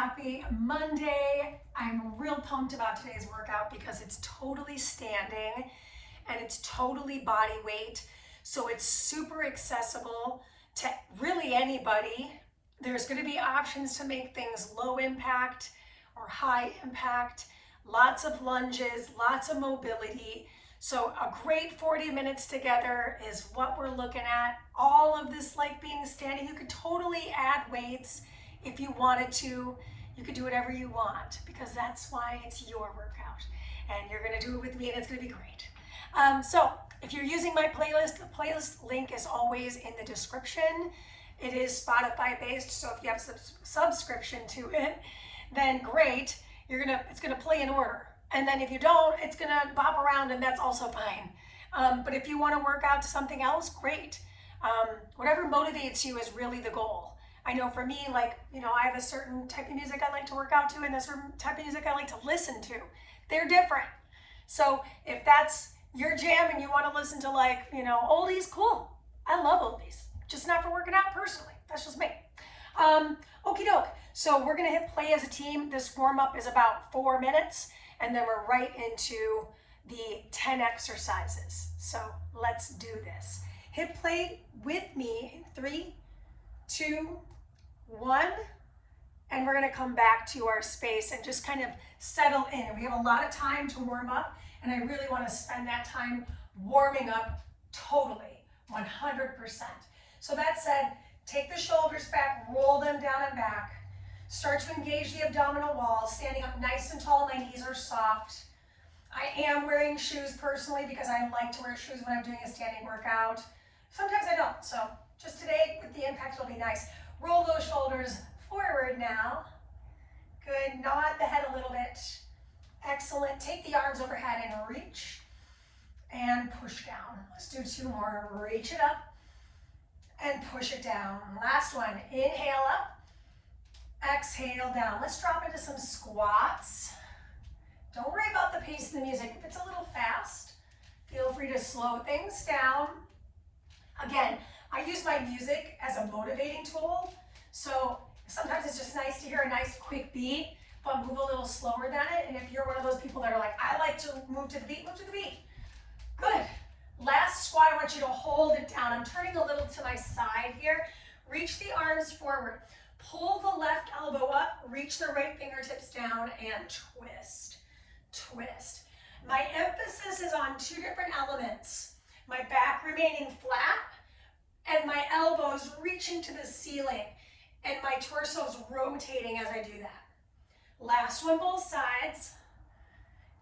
happy Monday. I'm real pumped about today's workout because it's totally standing and it's totally body weight. So it's super accessible to really anybody. There's going to be options to make things low impact or high impact, lots of lunges, lots of mobility. So a great 40 minutes together is what we're looking at. All of this like being standing, you could totally add weights if you wanted to. You could do whatever you want because that's why it's your workout. And you're gonna do it with me and it's gonna be great. So if you're using my playlist, the playlist link is always in the description. It is Spotify based, so if you have subscription to it, then great. It's gonna play in order. And then if you don't, it's gonna bop around and that's also fine. But if you wanna work out to something else, great. Whatever motivates you is really the goal. I know for me, I have a certain type of music I like to work out to and a certain type of music I like to listen to. They're different. So if that's your jam and you wanna listen to oldies, cool. I love oldies, just not for working out personally. That's just me. Okie doke. So we're gonna hit play as a team. This warm up is about 4 minutes. And then we're right into the 10 exercises. So let's do this. Hit play with me in 3, 2, 1. And we're gonna come back to our space and just kind of settle in. We have a lot of time to warm up and I really wanna spend that time warming up totally, 100%. So that said, take the shoulders back, roll them down and back. Start to engage the abdominal wall, standing up nice and tall, my knees are soft. I am wearing shoes personally because I like to wear shoes when I'm doing a standing workout. Sometimes I don't, so just today with the impact it'll be nice. Roll those shoulders forward now. Good, nod the head a little bit. Excellent, take the arms overhead and reach and push down. Let's do 2 more, reach it up and push it down. Last one, inhale up. Exhale down. Let's drop into some squats. Don't worry about the pace of the music. If it's a little fast, feel free to slow things down. Again, I use my music as a motivating tool. So sometimes it's just nice to hear a nice quick beat, but move a little slower than it. And if you're one of those people that are like, I like to move to the beat, move to the beat. Good. Last squat, I want you to hold it down. I'm turning a little to my side here. Reach the arms forward. Pull the left elbow up, reach the right fingertips down, and twist, twist. My emphasis is on 2 different elements. My back remaining flat, and my elbows reaching to the ceiling, and my torso's rotating as I do that. Last one, both sides.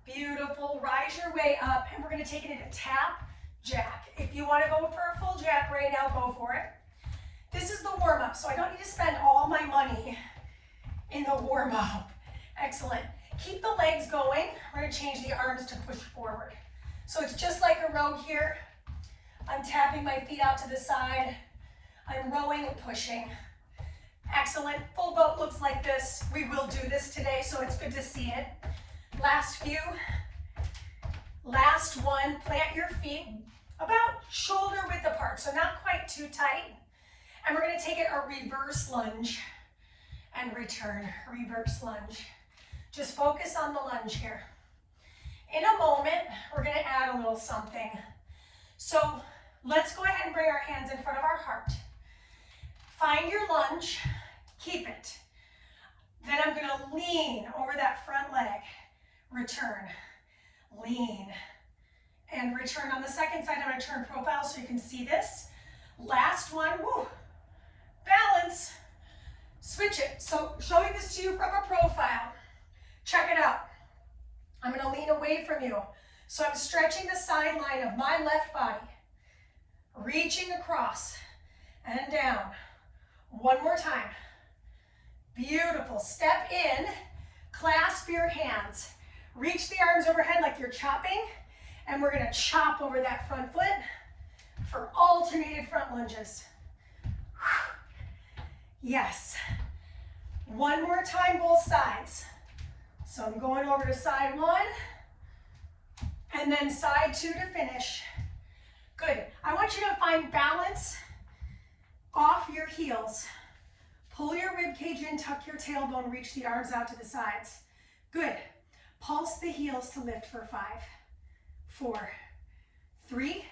Beautiful, rise your way up, and we're gonna take it into tap, jack. If you wanna go for a full jack right now, go for it. This is the warm-up, so I don't need to spend all my money in the warm-up. Excellent. Keep the legs going. We're gonna change the arms to push forward. So it's just like a row here. I'm tapping my feet out to the side. I'm rowing and pushing. Excellent. Full boat looks like this. We will do this today, so it's good to see it. Last few. Last one. Plant your feet about shoulder width apart, so not quite too tight. And we're gonna take it a reverse lunge and return, reverse lunge. Just focus on the lunge here. In a moment, we're gonna add a little something. So let's go ahead and bring our hands in front of our heart. Find your lunge, keep it. Then I'm gonna lean over that front leg, return, lean, and return. On the second side, I'm gonna turn profile so you can see this. Last one, woo. Balance, switch it. So showing this to you from a profile, check it out. I'm gonna lean away from you. So I'm stretching the sideline of my left body, reaching across and down. One more time. Beautiful, step in, clasp your hands, reach the arms overhead like you're chopping, and we're gonna chop over that front foot for alternated front lunges. Yes. One more time, both sides. So I'm going over to side 1 and then side 2 to finish. Good. I want you to find balance off your heels. Pull your rib cage in, tuck your tailbone, reach the arms out to the sides. Good. Pulse the heels to lift for 5, 4, 3,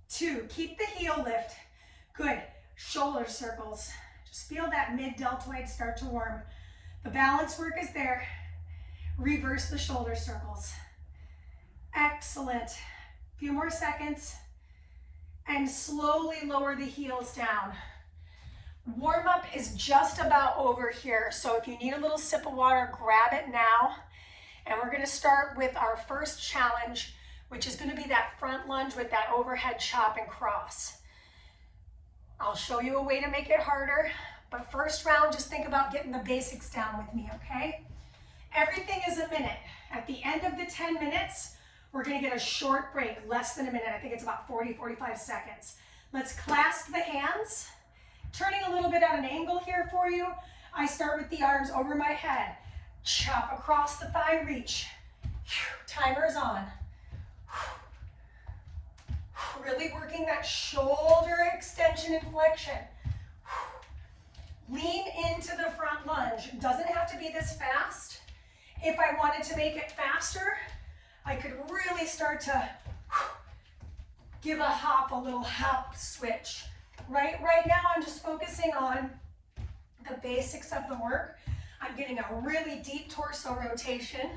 2. Keep the heel lift. Good. Shoulder circles. Just feel that mid-deltoid start to warm. The balance work is there. Reverse the shoulder circles. Excellent. Few more seconds. And slowly lower the heels down. Warm up is just about over here. So if you need a little sip of water, grab it now. And we're gonna start with our first challenge, which is gonna be that front lunge with that overhead chop and cross. I'll show you a way to make it harder, but first round, just think about getting the basics down with me, okay? Everything is a minute. At the end of the 10 minutes, we're gonna get a short break, less than a minute. I think it's about 40, 45 seconds. Let's clasp the hands. Turning a little bit at an angle here for you. I start with the arms over my head. Chop across the thigh, reach. Timer's on. Really working that shoulder extension and flexion. Lean into the front lunge. It doesn't have to be this fast. If I wanted to make it faster, I could really start to give a hop, a little hop switch. Right now I'm just focusing on the basics of the work. I'm getting a really deep torso rotation,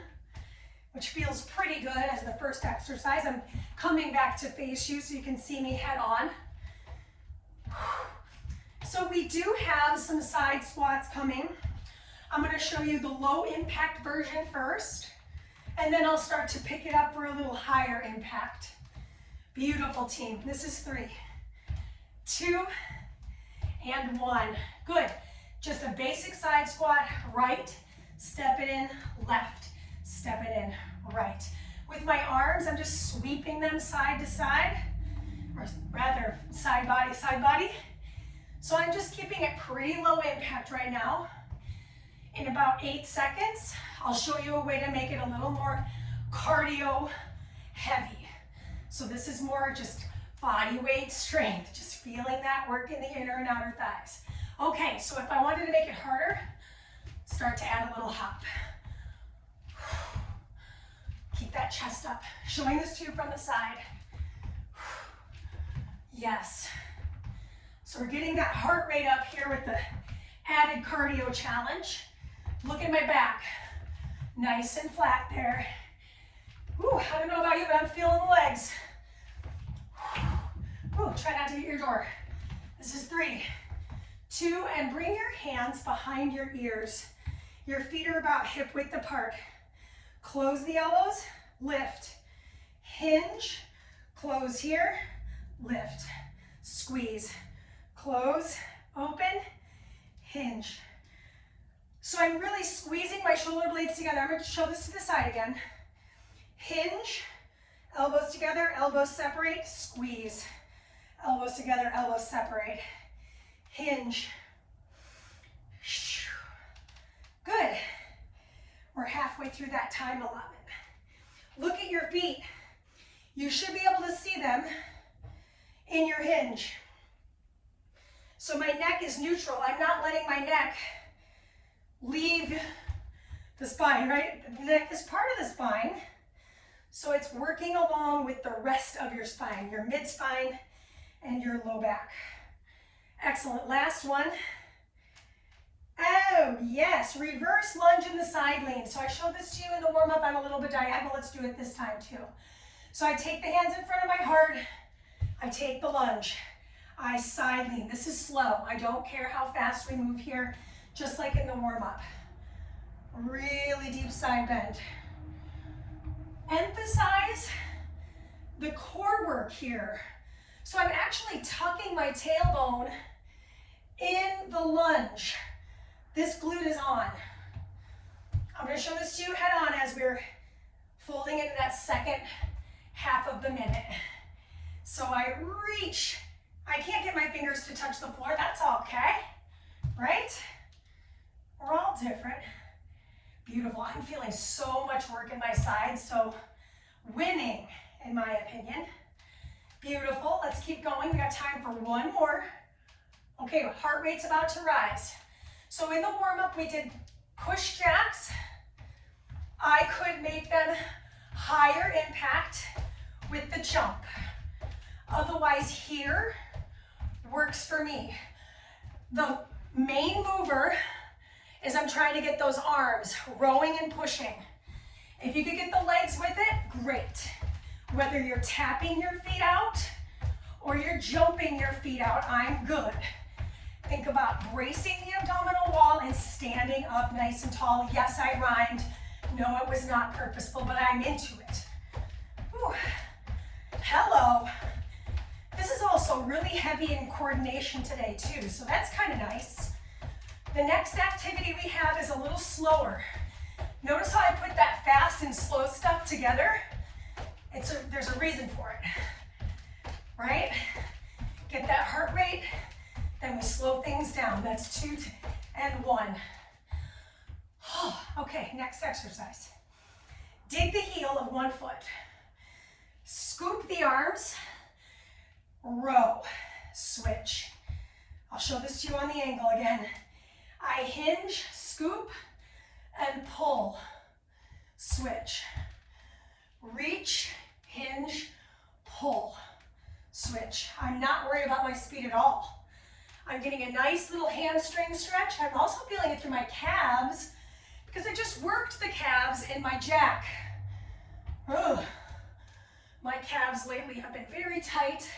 which feels pretty good as the first exercise. I'm coming back to face you so you can see me head on. So we do have some side squats coming. I'm going to show you the low impact version first, and then I'll start to pick it up for a little higher impact. Beautiful, team. This is 3, 2, and 1. Good. Just a basic side squat, right, step it in, left, step it in, right. With my arms, I'm just sweeping them side to side, or rather side body. So I'm just keeping it pretty low impact right now. In about 8 seconds, I'll show you a way to make it a little more cardio heavy. So this is more just body weight strength, just feeling that work in the inner and outer thighs. Okay, so if I wanted to make it harder, start to add a little hop. Keep that chest up. Showing this to you from the side. Yes. So we're getting that heart rate up here with the added cardio challenge. Look at my back. Nice and flat there. Ooh, I don't know about you, but I'm feeling the legs. Ooh, try not to hit your door. This is 3, 2, and bring your hands behind your ears. Your feet are about hip width apart. Close the elbows, lift, hinge, close here, lift, squeeze, close, open, hinge. So I'm really squeezing my shoulder blades together. I'm going to show this to the side again. Hinge, elbows together, elbows separate, squeeze. Elbows together, elbows separate. Hinge. Good. We're halfway through that time allotment. Look at your feet. You should be able to see them in your hinge. So my neck is neutral. I'm not letting my neck leave the spine, right? The neck is part of the spine. So it's working along with the rest of your spine, your mid-spine and your low back. Excellent. Last one. Oh, yes. Reverse lunge in the side lean. So I showed this to you in the warm-up. I'm a little bit diagonal. Let's do it this time too. So I take the hands in front of my heart. I take the lunge. I side lean. This is slow. I don't care how fast we move here, just like in the warm-up. Really deep side bend. Emphasize the core work here. So I'm actually tucking my tailbone in the lunge. This glute is on. I'm going to show this to you head on as we're folding into that second half of the minute. So I reach. I can't get my fingers to touch the floor. That's okay, right? We're all different. Beautiful. I'm feeling so much work in my sides, so winning, in my opinion. Beautiful. Let's keep going. We got time for one more. Okay, heart rate's about to rise. So in the warm-up, we did push jacks. I could make them higher impact with the jump. Otherwise, here works for me. The main mover is I'm trying to get those arms rowing and pushing. If you could get the legs with it, great. Whether you're tapping your feet out or you're jumping your feet out, I'm good. Think about bracing the abdominal wall and standing up nice and tall. Yes, I rhymed. No, it was not purposeful, but I'm into it. Whew. Hello. This is also really heavy in coordination today too, so that's kind of nice. The next activity we have is a little slower. Notice how I put that fast and slow stuff together? There's a reason for it, right? Get that heart rate, then we slow things down. That's 2 and 1. Okay, next exercise. Dig the heel of one foot. Scoop the arms, row, switch. I'll show this to you on the angle again. I hinge, scoop, and pull, switch. Reach, hinge, pull, switch. I'm not worried about my speed at all. I'm getting a nice little hamstring stretch. I'm also feeling it through my calves because I just worked the calves in my jack. Ugh. My calves lately have been very tight,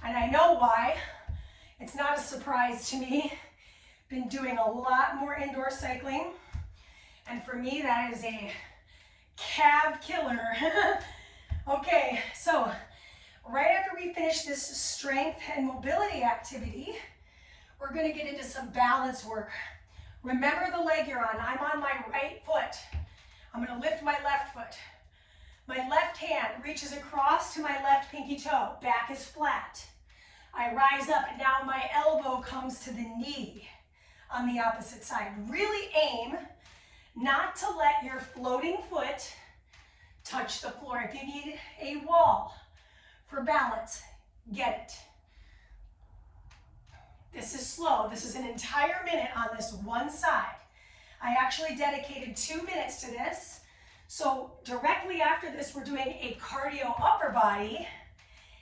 and I know why. It's not a surprise to me. Been doing a lot more indoor cycling, and for me that is a calf killer. Okay, so right after we finish this strength and mobility activity, we're going to get into some balance work. Remember the leg you're on. I'm on my right foot. I'm going to lift my left foot. My left hand reaches across to my left pinky toe. Back is flat. I rise up, and now my elbow comes to the knee on the opposite side. Really aim not to let your floating foot touch the floor. If you need a wall for balance, get it. This is slow. This is an entire minute on this one side. I actually dedicated 2 minutes to this. So directly after this, we're doing a cardio upper body.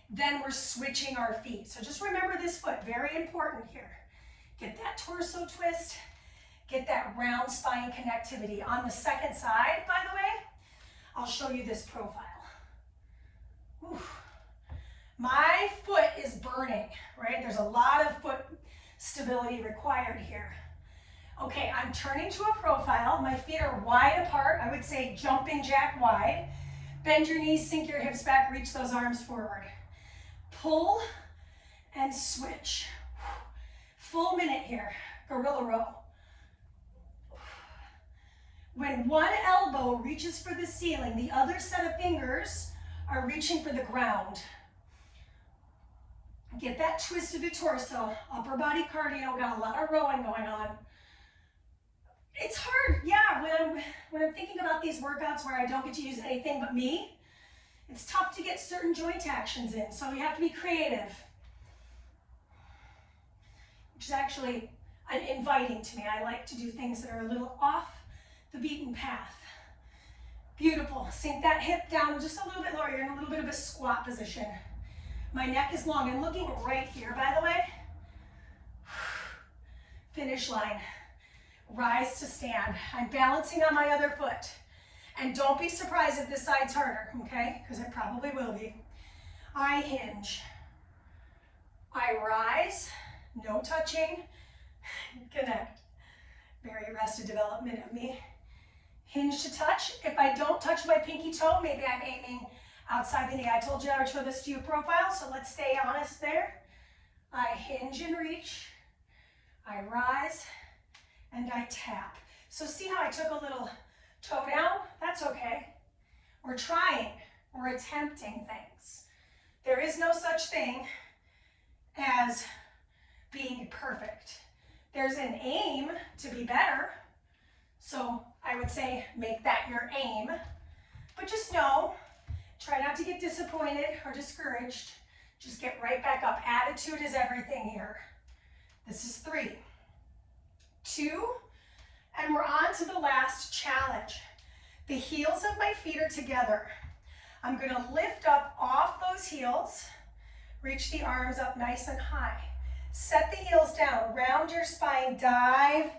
Then we're switching our feet. So just remember this foot, very important here. Get that torso twist, get that round spine connectivity. On the second side, by the way, I'll show you this profile. Oof. My foot is burning, right? There's a lot of foot stability required here. Okay, I'm turning to a profile. My feet are wide apart. I would say jumping jack wide. Bend your knees, sink your hips back, reach those arms forward. Pull and switch. Full minute here, gorilla row. When one elbow reaches for the ceiling, the other set of fingers are reaching for the ground. Get that twist of the torso. Upper body cardio, got a lot of rowing going on. It's hard, yeah, when I'm thinking about these workouts where I don't get to use anything but me, it's tough to get certain joint actions in, so you have to be creative. Which is actually inviting to me. I like to do things that are a little off the beaten path. Beautiful. Sink that hip down just a little bit lower. You're in a little bit of a squat position. My neck is long. I'm looking right here, by the way. Finish line. Rise to stand. I'm balancing on my other foot. And don't be surprised if this side's harder, okay? Because it probably will be. I hinge. I rise. No touching. Connect. Very arrested development of me. Hinge to touch. If I don't touch my pinky toe, maybe I'm aiming outside the knee. I told you I would show this to you profile, so let's stay honest there. I hinge and reach. I rise and I tap. So see how I took a little toe down? That's okay. We're trying. We're attempting things. There is no such thing as being perfect. There's an aim to be better. So I would say make that your aim. But just know, try not to get disappointed or discouraged. Just get right back up. Attitude is everything here. This is 3, 2, and we're on to the last challenge. The heels of my feet are together. I'm gonna lift up off those heels, reach the arms up nice and high. Set the heels down, round your spine, dive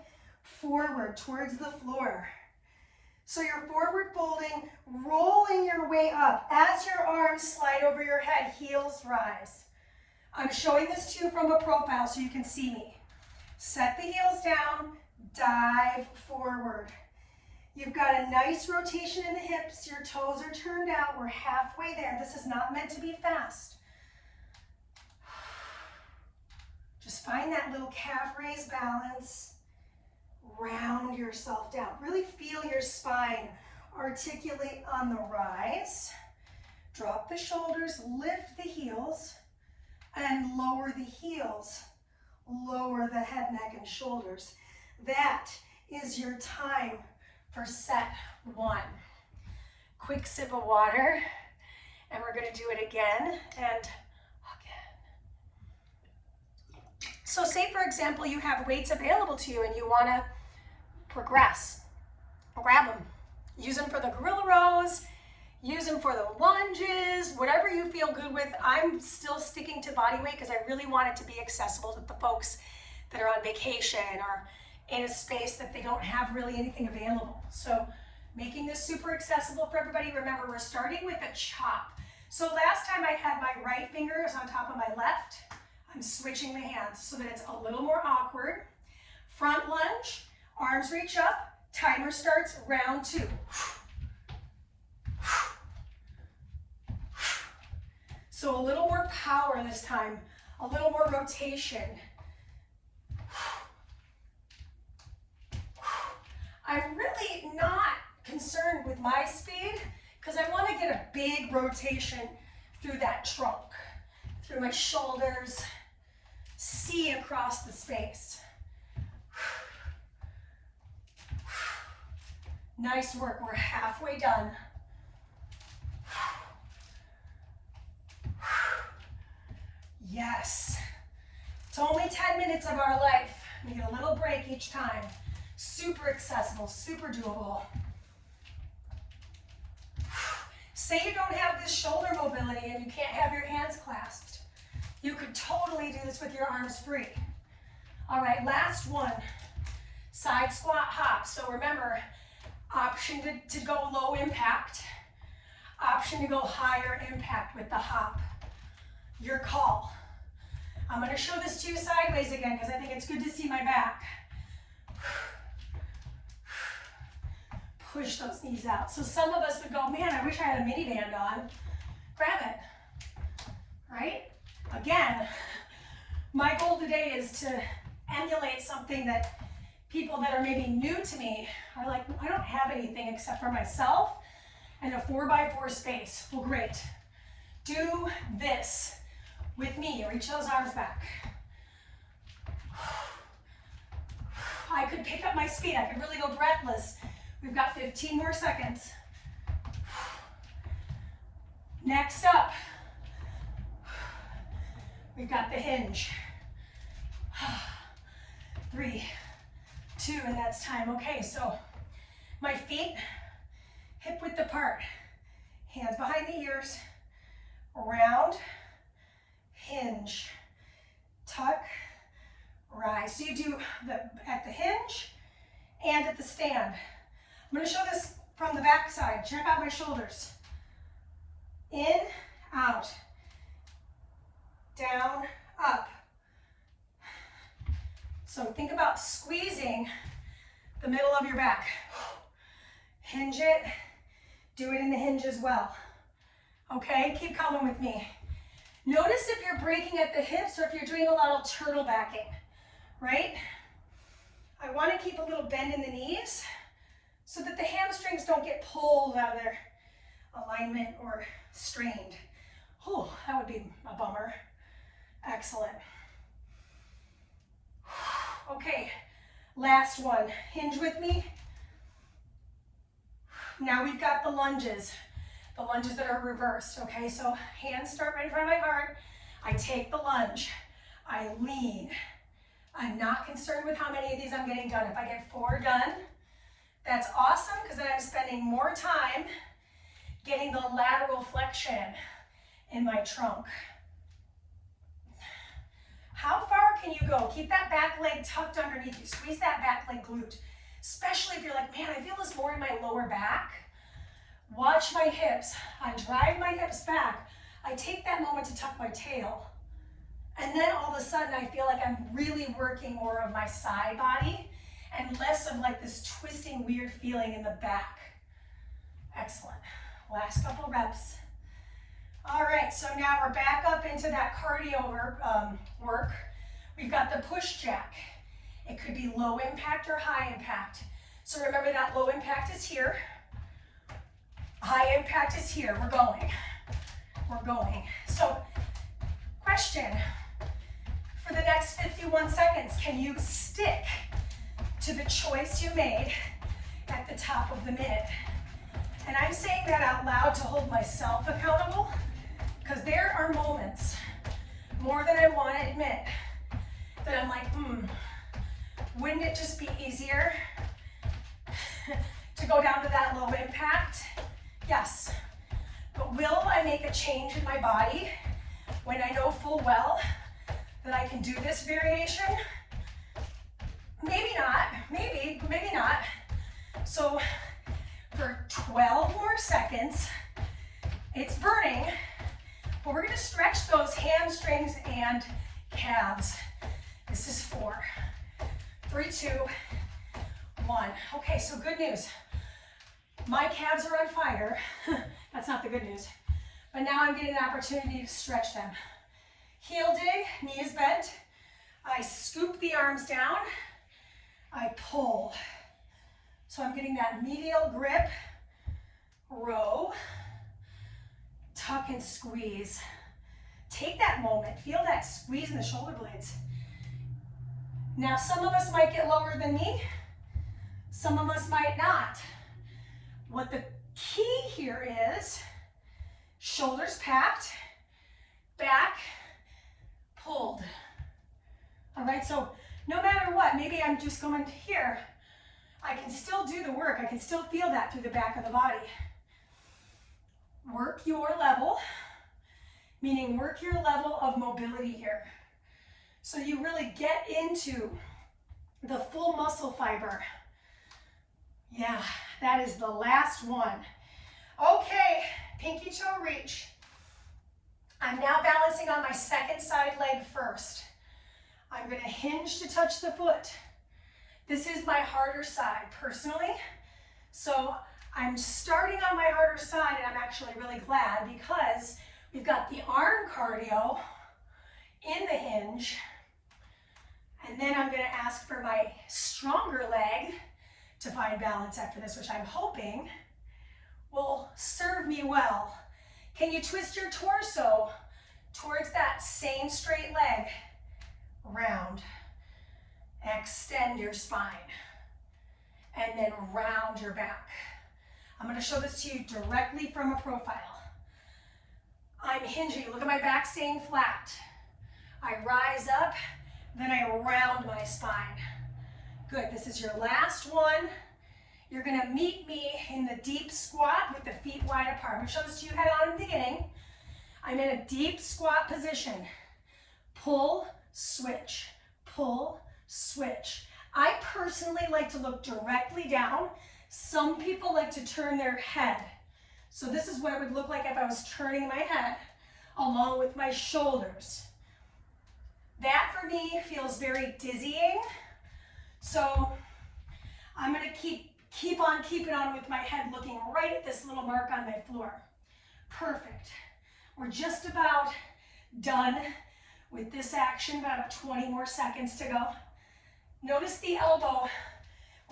forward towards the floor. So you're forward folding, rolling your way up. As your arms slide over your head, heels rise. I'm showing this to you from a profile so you can see me. Set the heels down, dive forward. You've got a nice rotation in the hips. Your toes are turned out. We're halfway there. This is not meant to be fast. Just find that little calf raise balance. Round yourself down. Really feel your spine articulate on the rise. Drop the shoulders, lift the heels, and lower the heels. Lower the head, neck, and shoulders. That is your time for set 1. Quick sip of water, and we're going to do it again and again. So say, for example, you have weights available to you and you want to progress. Grab them. Use them for the gorilla rows, use them for the lunges, whatever you feel good with. I'm still sticking to body weight because I really want it to be accessible to the folks that are on vacation or in a space that they don't have really anything available. So making this super accessible for everybody. Remember, we're starting with a chop. So last time I had my right fingers on top of my left. I'm switching the hands so that it's a little more awkward. Front lunge, arms reach up, timer starts, round 2. So a little more power this time, a little more rotation. I'm really not concerned with my speed because I want to get a big rotation through that trunk, through my shoulders, see across the space. Nice work, we're halfway done. Yes, it's only 10 minutes of our life. We get a little break each time. Super accessible, super doable. Say you don't have this shoulder mobility and you can't have your hands clasped. You could totally do this with your arms free. All right, last one. Side squat hop. So remember, option to go low impact, option to go higher impact with the hop. Your call. I'm going to show this to you sideways again because I think it's good to see my back. Push those knees out. So some of us would go, man, I wish I had a mini band on. Grab it, right? Again, my goal today is to emulate something that people that are maybe new to me are like, I don't have anything except for myself and a 4x4 space. Well, great. Do this with me. Reach those arms back. I could pick up my speed. I could really go breathless. We've got 15 more seconds. Next up, we've got the hinge. 3, 2, and that's time. Okay, so my feet hip width apart, hands behind the ears, round, hinge, tuck, rise. So you do at the hinge and at the stand. I'm going to show this from the back side. Check out my shoulders. In, out, down, up. So think about squeezing the middle of your back. Hinge it. Do it in the hinge as well. Okay, keep coming with me. Notice if you're breaking at the hips or if you're doing a lot of turtle backing, right? I want to keep a little bend in the knees so that the hamstrings don't get pulled out of their alignment or strained. Oh, that would be a bummer. Excellent. Okay, last one. Hinge with me. Now we've got the lunges that are reversed, okay? So hands start right in front of my heart. I take the lunge. I lean. I'm not concerned with how many of these I'm getting done. If I get 4 done, that's awesome, because then I'm spending more time getting the lateral flexion in my trunk. How far can you go? Keep that back leg tucked underneath you. Squeeze that back leg glute, especially if you're like, man, I feel this more in my lower back. Watch my hips. I drive my hips back. I take that moment to tuck my tail. And then all of a sudden I feel like I'm really working more of my side body and less of like this twisting, weird feeling in the back. Excellent. Last couple reps. All right, so now we're back up into that cardio work. We've got the push jack. It could be low impact or high impact. So remember that low impact is here. High impact is here. We're going. We're going. So, question. For the next 51 seconds, can you stick to the choice you made at the top of the minute? And I'm saying that out loud to hold myself accountable, because there are moments, more than I want to admit, that I'm like, wouldn't it just be easier to go down to that low impact? Yes. But will I make a change in my body when I know full well that I can do this variation? Maybe not. Maybe not. So for 12 more seconds, it's burning, but we're going to stretch those hamstrings and calves. This is 4, 3, 2, 1. Okay, so good news. My calves are on fire. That's not the good news. But now I'm getting an opportunity to stretch them. Heel dig, knees bent. I scoop the arms down. I pull. So I'm getting that medial grip, row, tuck and squeeze. Take that moment, feel that squeeze in the shoulder blades. Now some of us might get lower than me, some of us might not. What the key here is, shoulders packed, back pulled. All right, so no matter what, maybe I'm just going here, I can still do the work. I can still feel that through the back of the body. Work your level, meaning work your level of mobility here. So you really get into the full muscle fiber. Yeah, that is the last one. Okay, pinky toe reach. I'm now balancing on my second side leg first. I'm going to hinge to touch the foot. This is my harder side personally. So I'm starting on my harder side, and I'm actually really glad because we've got the arm cardio in the hinge. And then I'm going to ask for my stronger leg to find balance after this, which I'm hoping will serve me well. Can you twist your torso towards that same straight leg? Round. Extend your spine. And then round your back. I'm going to show this to you directly from a profile. I'm hinging. Look at my back staying flat. I rise up, then I round my spine. Good. This is your last one. You're going to meet me in the deep squat with the feet wide apart. I'm going to show this to you head on in the beginning. I'm in a deep squat position. Pull, switch, pull, switch. I personally like to look directly down. Some people like to turn their head. So this is what it would look like if I was turning my head along with my shoulders. That for me feels very dizzying. So I'm going to keep on keeping on with my head looking right at this little mark on my floor. Perfect. We're just about done with this action, about 20 more seconds to go. Notice the elbow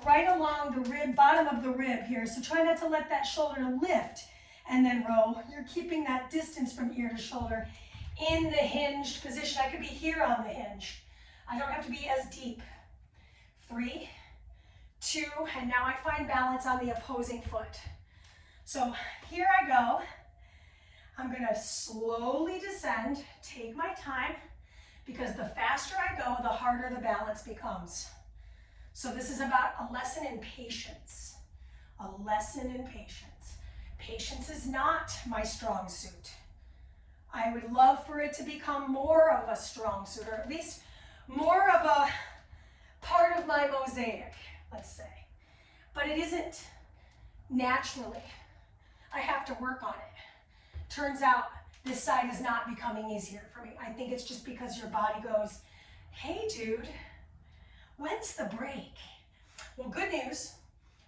right along the rib, bottom of the rib here. So try not to let that shoulder lift and then row. You're keeping that distance from ear to shoulder in the hinged position. I could be here on the hinge. I don't have to be as deep. 3, 2, and now I find balance on the opposing foot. So here I go. I'm going to slowly descend, take my time, because the faster I go, the harder the balance becomes. So this is about a lesson in patience. A lesson in patience. Patience is not my strong suit. I would love for it to become more of a strong suit, or at least more of a part of my mosaic, let's say. But it isn't naturally. I have to work on it. Turns out this side is not becoming easier for me. I think it's just because your body goes, hey dude, when's the break? Well, good news.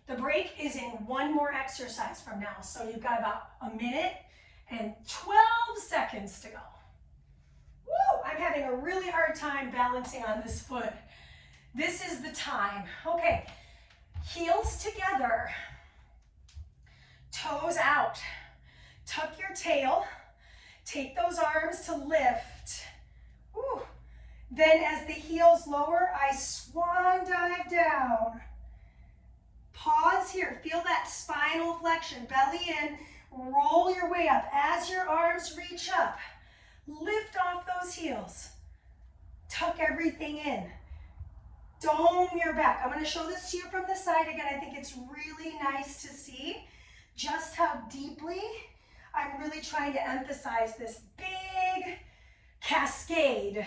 The break is in one more exercise from now. So you've got about a minute and 12 seconds to go. Woo! I'm having a really hard time balancing on this foot. This is the time. Okay, heels together, toes out. Tuck your tail, take those arms to lift. Woo! Then as the heels lower, I swan dive down. Pause here, feel that spinal flexion, belly in, roll your way up. As your arms reach up, lift off those heels. Tuck everything in. Dome your back. I'm going to show this to you from the side again. I think it's really nice to see just how deeply I'm really trying to emphasize this big cascade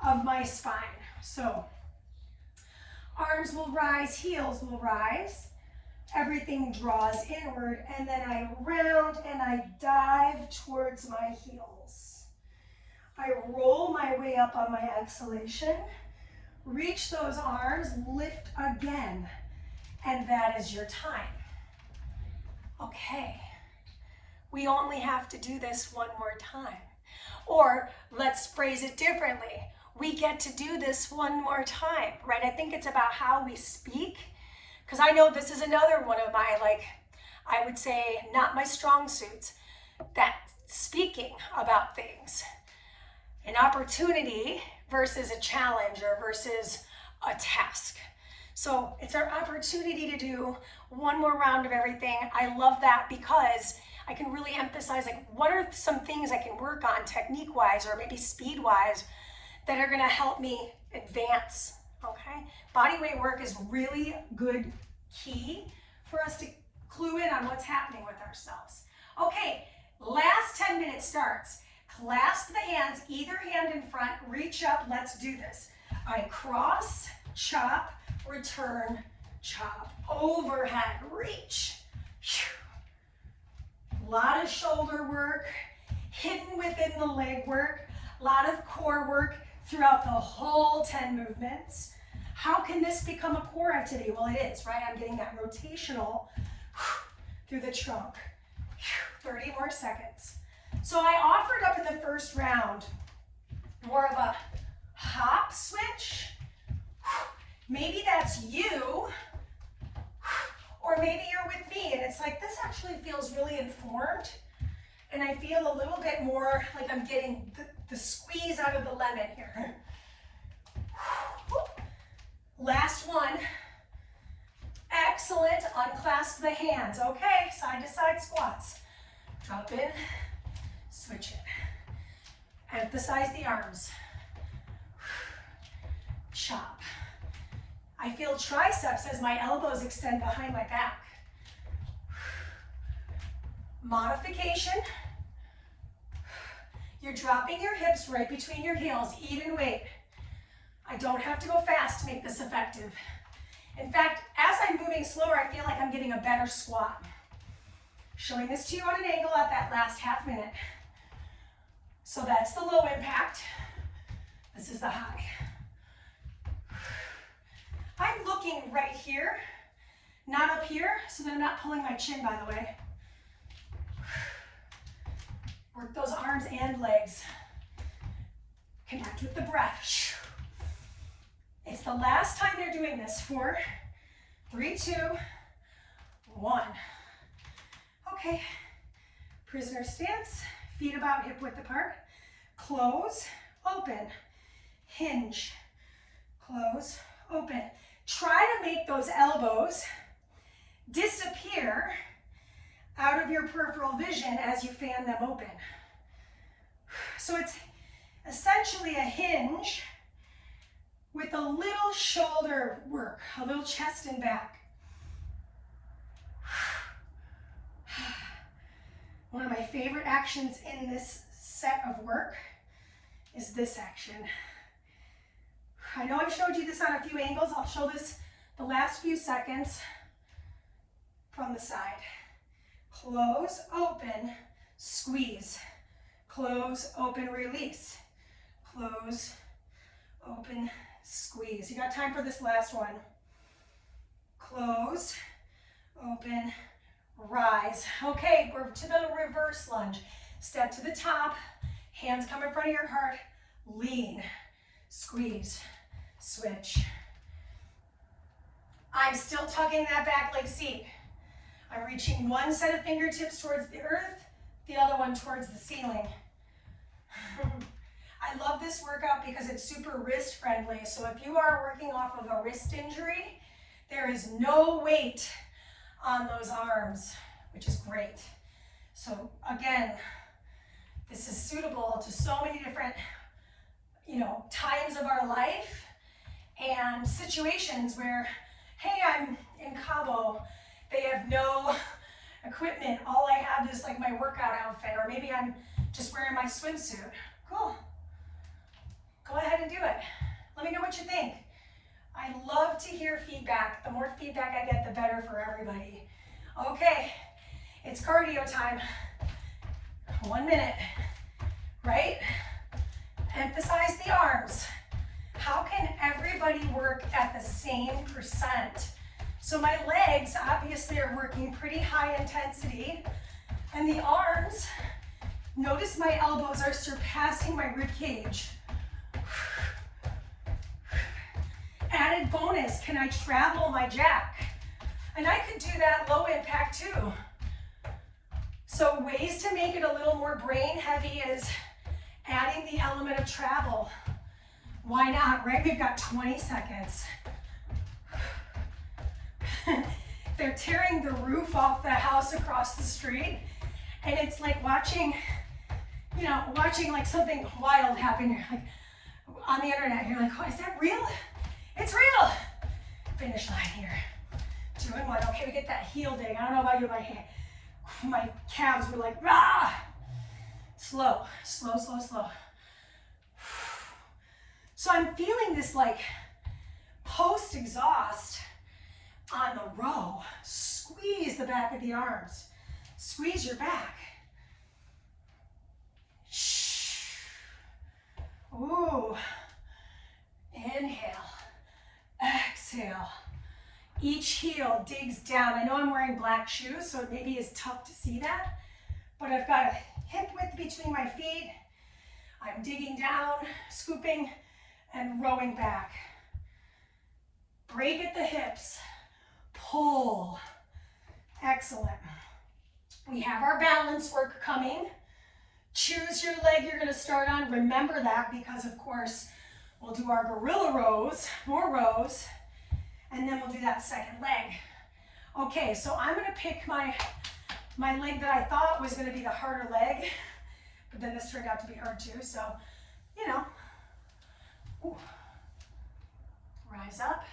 of my spine. So arms will rise, heels will rise. Everything draws inward, and then I round and I dive towards my heels. I roll my way up on my exhalation, reach those arms, lift again, and that is your time. Okay, we only have to do this one more time. Or let's phrase it differently. We get to do this one more time, right? I think it's about how we speak, because I know this is another one of my, I would say, not my strong suits, that speaking about things. An opportunity versus a challenge or versus a task. So it's our opportunity to do one more round of everything. I love that because I can really emphasize, what are some things I can work on technique-wise or maybe speed-wise that are gonna help me advance, okay? Bodyweight work is really good key for us to clue in on what's happening with ourselves. Okay, last 10 minutes starts. Clasp the hands, either hand in front, reach up, let's do this. I cross, chop, return, chop, overhead, reach. A lot of shoulder work, hidden within the leg work, a lot of core work throughout the whole 10 movements. How can this become a core activity? Well, it is, right? I'm getting that rotational through the trunk. 30 more seconds. So I offered up in the first round more of a hop switch. Maybe that's you, or maybe you're with me and it's like, this actually feels really informed and I feel a little bit more like I'm getting the squeeze out of the lemon here. Last one. Excellent. Unclasp the hands. Okay, side to side squats. Drop in, switch it. Emphasize the arms. Chop. I feel triceps as my elbows extend behind my back. Modification. You're dropping your hips right between your heels, even weight. I don't have to go fast to make this effective. In fact, as I'm moving slower, I feel like I'm getting a better squat. Showing this to you on an angle at that last half minute. So that's the low impact. This is the high. I'm looking right here, not up here, so that I'm not pulling my chin, by the way. Work those arms and legs. Connect with the breath. It's the last time they're doing this. 4, 3, 2, 1. Okay, prisoner stance, feet about hip width apart. Close, open, hinge, close, open. Try to make those elbows disappear out of your peripheral vision as you fan them open. So it's essentially a hinge with a little shoulder work, a little chest and back. One of my favorite actions in this set of work is this action. I know I showed you this on a few angles. I'll show this the last few seconds from the side. Close, open, squeeze. Close, open, release. Close, open, squeeze. You got time for this last one. Close, open, rise. Okay, we're to the reverse lunge. Step to the top, hands come in front of your heart, lean, squeeze, switch. I'm still tugging that back leg seat. I'm reaching one set of fingertips towards the earth, the other one towards the ceiling. I love this workout because it's super wrist friendly. So if you are working off of a wrist injury, there is no weight on those arms, which is great. So again, this is suitable to so many different, times of our life and situations where, hey, I'm in Cabo, they have no equipment, all I have is like my workout outfit, or maybe I'm just wearing my swimsuit. Cool. Go ahead and do it. Let me know what you think. I love to hear feedback. The more feedback I get, the better for everybody. Okay, it's cardio time. 1 minute, right? Emphasize the arms. How can everybody work at the same percent? So my legs obviously are working pretty high intensity, and the arms, notice my elbows are surpassing my rib cage. Added bonus, can I travel my jack? And I could do that low impact too. So ways to make it a little more brain heavy is adding the element of travel. Why not, right? We've got 20 seconds. They're tearing the roof off the house across the street, and it's like watching like something wild happen. You're like, on the internet, you're like, oh, is that real? It's real. Finish line here. 2 and 1. Okay, we get that heel dig. I don't know about you, my calves were like, ah! Slow, slow, slow, slow. So I'm feeling this like post-exhaust on the row. Squeeze the back of the arms. Squeeze your back. Ooh. Inhale. Exhale. Each heel digs down. I know I'm wearing black shoes, so it maybe is tough to see that, but I've got a hip width between my feet. I'm digging down, scooping, and rowing back. Break at the hips. Pull. Excellent. We have our balance work coming. Choose your leg you're going to start on. Remember that, because of course we'll do our gorilla rows, more rows, and then we'll do that second leg. Okay, so I'm going to pick my leg that I thought was going to be the harder leg, but then this turned out to be hard too, so, Ooh. Rise up.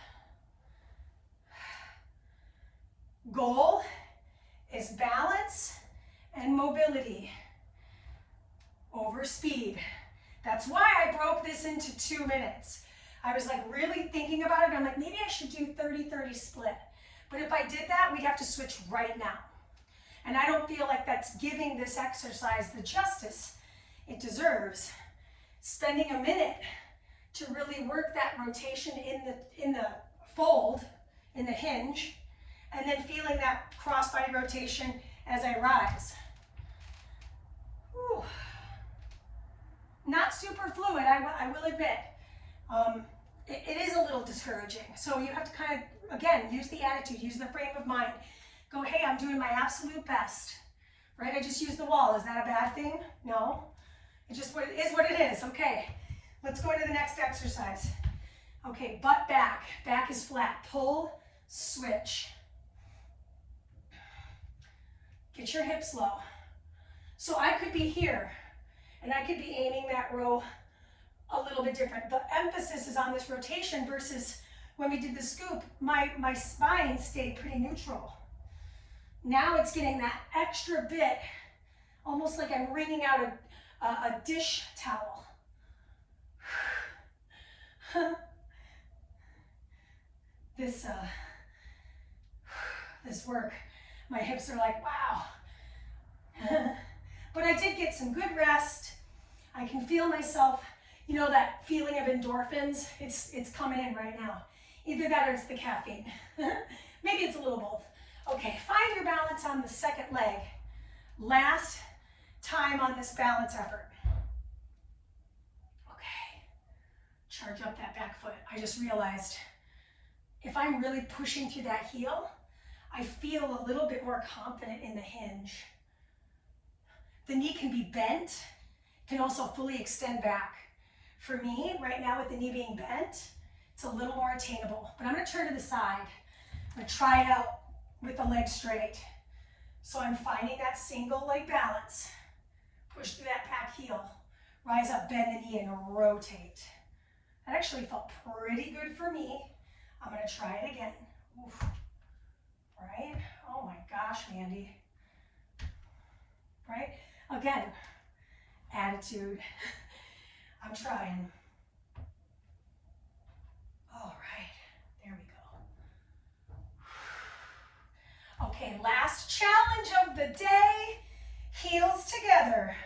Goal is balance and mobility over speed. That's why I broke this into 2 minutes. I was like really thinking about it. I'm like, maybe I should do 30-30 split. But if I did that, we'd have to switch right now. And I don't feel like that's giving this exercise the justice it deserves. Spending a minute to really work that rotation in the fold, in the hinge, and then feeling that crossbody rotation as I rise. Whew. Not super fluid, I will admit. It is a little discouraging. So you have to kind of, again, use the attitude, use the frame of mind. Go, hey, I'm doing my absolute best, right? I just used the wall. Is that a bad thing? No. It's just what it is. Okay, let's go into the next exercise. Okay, butt back. Back is flat. Pull, switch. Get your hips low. So I could be here, and I could be aiming that row a little bit different. The emphasis is on this rotation versus when we did the scoop, my spine stayed pretty neutral. Now it's getting that extra bit, almost like I'm wringing out a dish towel. This work, my hips are like, wow. But I did get some good rest. I can feel myself, you know, that feeling of endorphins, it's coming in right now. Either that or it's the caffeine. Maybe it's a little both. Okay, find your balance on the second leg. Last time on this balance effort. Okay, charge up that back foot. I just realized if I'm really pushing through that heel, I feel a little bit more confident in the hinge. The knee can be bent, can also fully extend back. For me, right now with the knee being bent, it's a little more attainable. But I'm gonna turn to the side. I'm gonna try it out with the leg straight. So I'm finding that single leg balance. Push through that back heel. Rise up, bend the knee, and rotate. That actually felt pretty good for me. I'm gonna try it again. Oof. Right? Oh my gosh, Mandee. Right? Again, attitude. I'm trying. All right, there we go. Okay, last challenge of the day, heels together.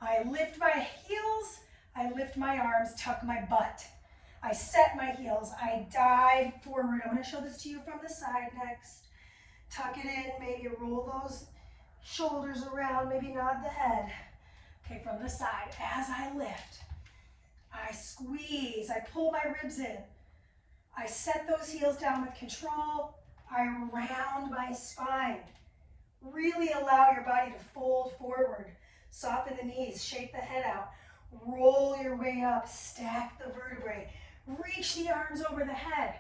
I lift my heels, I lift my arms, tuck my butt. I set my heels, I dive forward. I'm gonna show this to you from the side next. Tuck it in, maybe roll those shoulders around, maybe nod the head. Okay, from the side, as I lift, I squeeze, I pull my ribs in. I set those heels down with control. I round my spine. Really allow your body to fold forward. Soften the knees, shake the head out. Roll your way up, stack the vertebrae. Reach the arms over the head.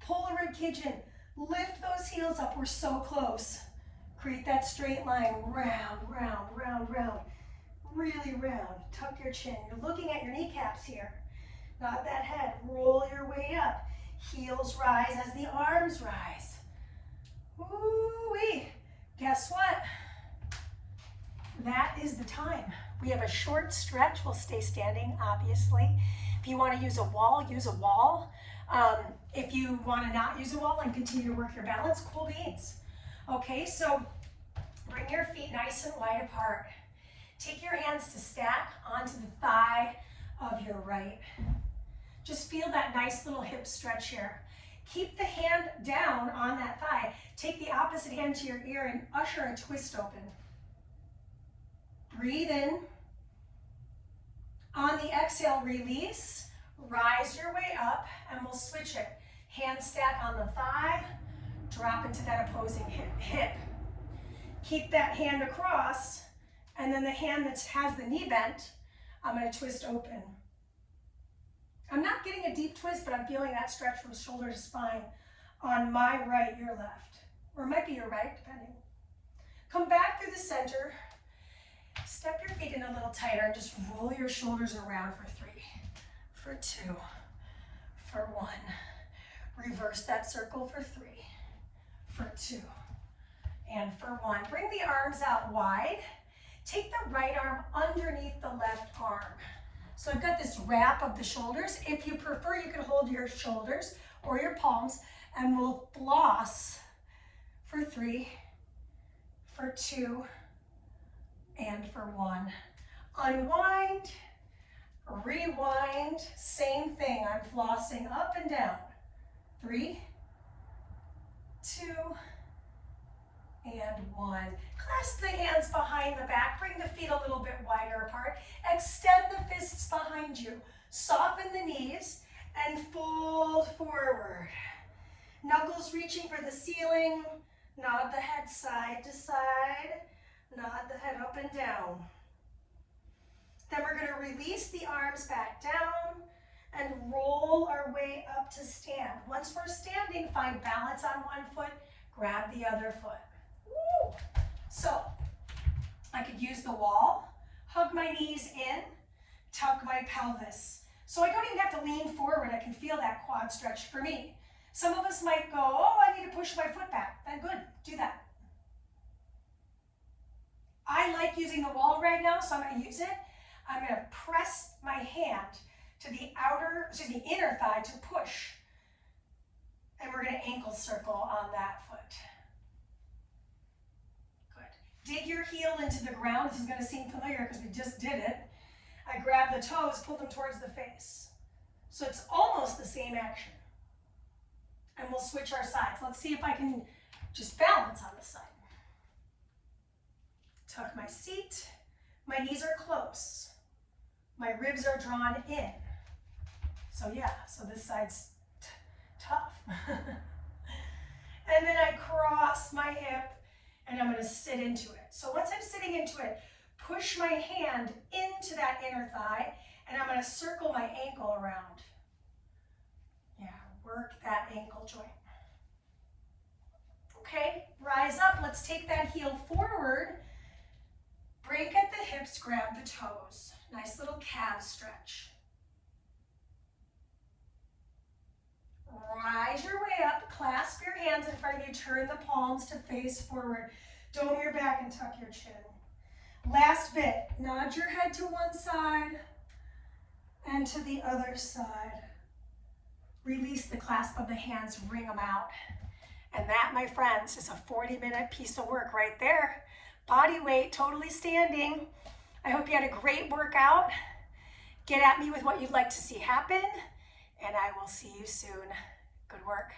Pull the rib cage in. Lift those heels up, we're so close. Create that straight line, round, round, round, round. Really round, tuck your chin. You're looking at your kneecaps here. Nod that head, roll your way up. Heels rise as the arms rise. Woo-wee. Guess what? That is the time. We have a short stretch. We'll stay standing, obviously. If you want to use a wall, use a wall. If you want to not use a wall and continue to work your balance, cool beans. Okay, so bring your feet nice and wide apart. Take your hands to stack onto the thigh of your right. Just feel that nice little hip stretch here. Keep the hand down on that thigh. Take the opposite hand to your ear and usher a twist open. Breathe in. On the exhale, release. Rise your way up and we'll switch it. Hand stack on the thigh. Drop into that opposing hip. Keep that hand across, and then the hand that has the knee bent, I'm going to twist open. I'm not getting a deep twist, but I'm feeling that stretch from shoulder to spine on my right, your left. Or it might be your right, depending. Come back through the center. Step your feet in a little tighter and just roll your shoulders around for 3, for 2, for 1. Reverse that circle for 3, for 2, and for 1. Bring the arms out wide. Take the right arm underneath the left arm. So I've got this wrap of the shoulders. If you prefer, you can hold your shoulders or your palms, and we'll floss for 3, for 2, and for 1. Unwind, rewind, same thing. I'm flossing up and down. 3, 2, and 1. Clasp the hands behind the back. Bring the feet a little bit wider apart. Extend the fists behind you. Soften the knees and fold forward. Knuckles reaching for the ceiling. Nod the head side to side. Nod the head up and down. Then we're going to release the arms back down and roll our way up to stand. Once we're standing, find balance on one foot, grab the other foot. Woo! So, I could use the wall, hug my knees in, tuck my pelvis. So I don't even have to lean forward. I can feel that quad stretch for me. Some of us might go, oh, I need to push my foot back. Then good, do that. I like using the wall right now, so I'm going to use it. I'm going to press my hand to the inner thigh to push. And we're going to ankle circle on that foot. Good. Dig your heel into the ground. This is going to seem familiar because we just did it. I grab the toes, pull them towards the face. So it's almost the same action. And we'll switch our sides. Let's see if I can just balance on this side. Tuck my seat. My knees are close. My ribs are drawn in. So yeah, so this side's tough. And then I cross my hip and I'm going to sit into it. So once I'm sitting into it, push my hand into that inner thigh and I'm going to circle my ankle around. Yeah, work that ankle joint. Okay, rise up. Let's take that heel forward. Break at the hips, grab the toes. Nice little calf stretch. Rise your way up, clasp your hands in front of you, turn the palms to face forward. Dome your back and tuck your chin. Last bit, nod your head to one side and to the other side. Release the clasp of the hands, wring them out. And that, my friends, is a 40-minute piece of work right there. Body weight, totally standing. I hope you had a great workout. Get at me with what you'd like to see happen, and I will see you soon. Good work.